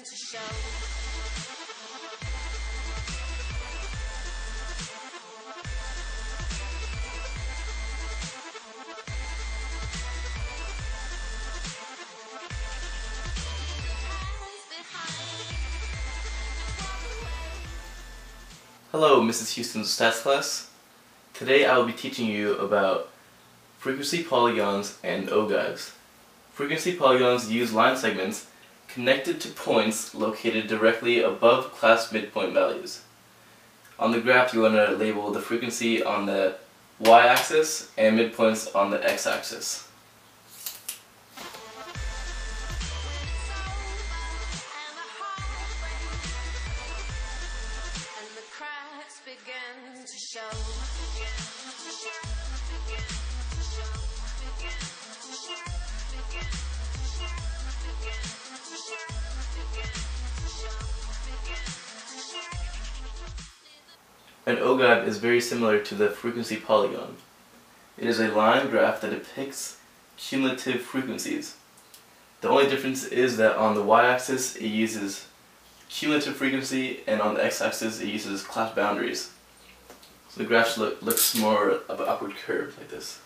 to show. Hello, Mrs. Houston's stats class. Today I will be teaching you about frequency polygons and ogives. Frequency polygons use line segments connected to points located directly above class midpoint values. On the graph you want to label the frequency on the y-axis and midpoints on the x-axis. Begin to show. An ogive is very similar to the frequency polygon. It is a line graph that depicts cumulative frequencies. The only difference is that on the y-axis it uses cumulative frequency, and on the x-axis it uses class boundaries. So the graph looks more of an upward curve like this.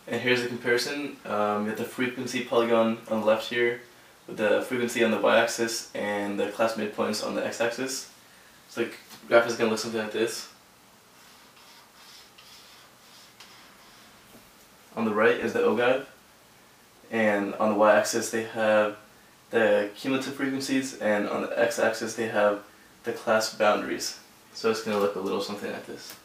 And here's the comparison. You have the frequency polygon on the left here, with the frequency on the y-axis and the class midpoints on the x-axis. So the graph is going to look something like this. On the right is the ogive, and on the y-axis they have the cumulative frequencies, and on the x-axis they have the class boundaries. So it's going to look a little something like this.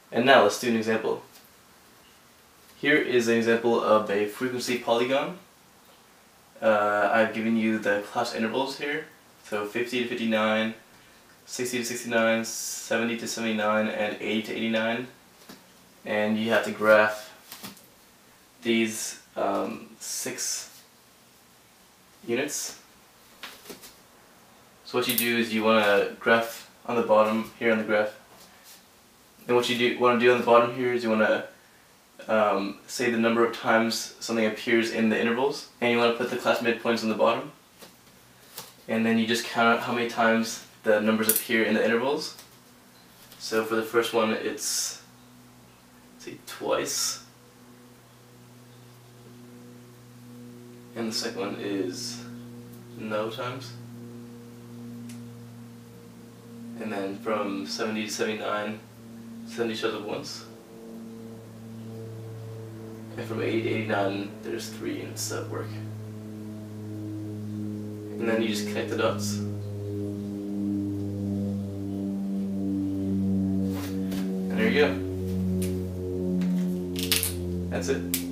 And now let's do an example. Here is an example of a frequency polygon. I've given you the class intervals here, so 50 to 59, 60 to 69, 70 to 79, and 80 to 89. And you have to graph these 6 units. So what you do is you want to graph on the bottom here on the graph. And what you want to do on the bottom here is you want to say the number of times something appears in the intervals, and you want to put the class midpoints on the bottom. And then you just count out how many times the numbers appear in the intervals. So for the first one it's, let's see, twice. And the second one is no times. And then from 70 to 79, 70 shows up once. And from 80 to 89, there's 3 units that work. And then you just connect the dots. And there you go. That's it.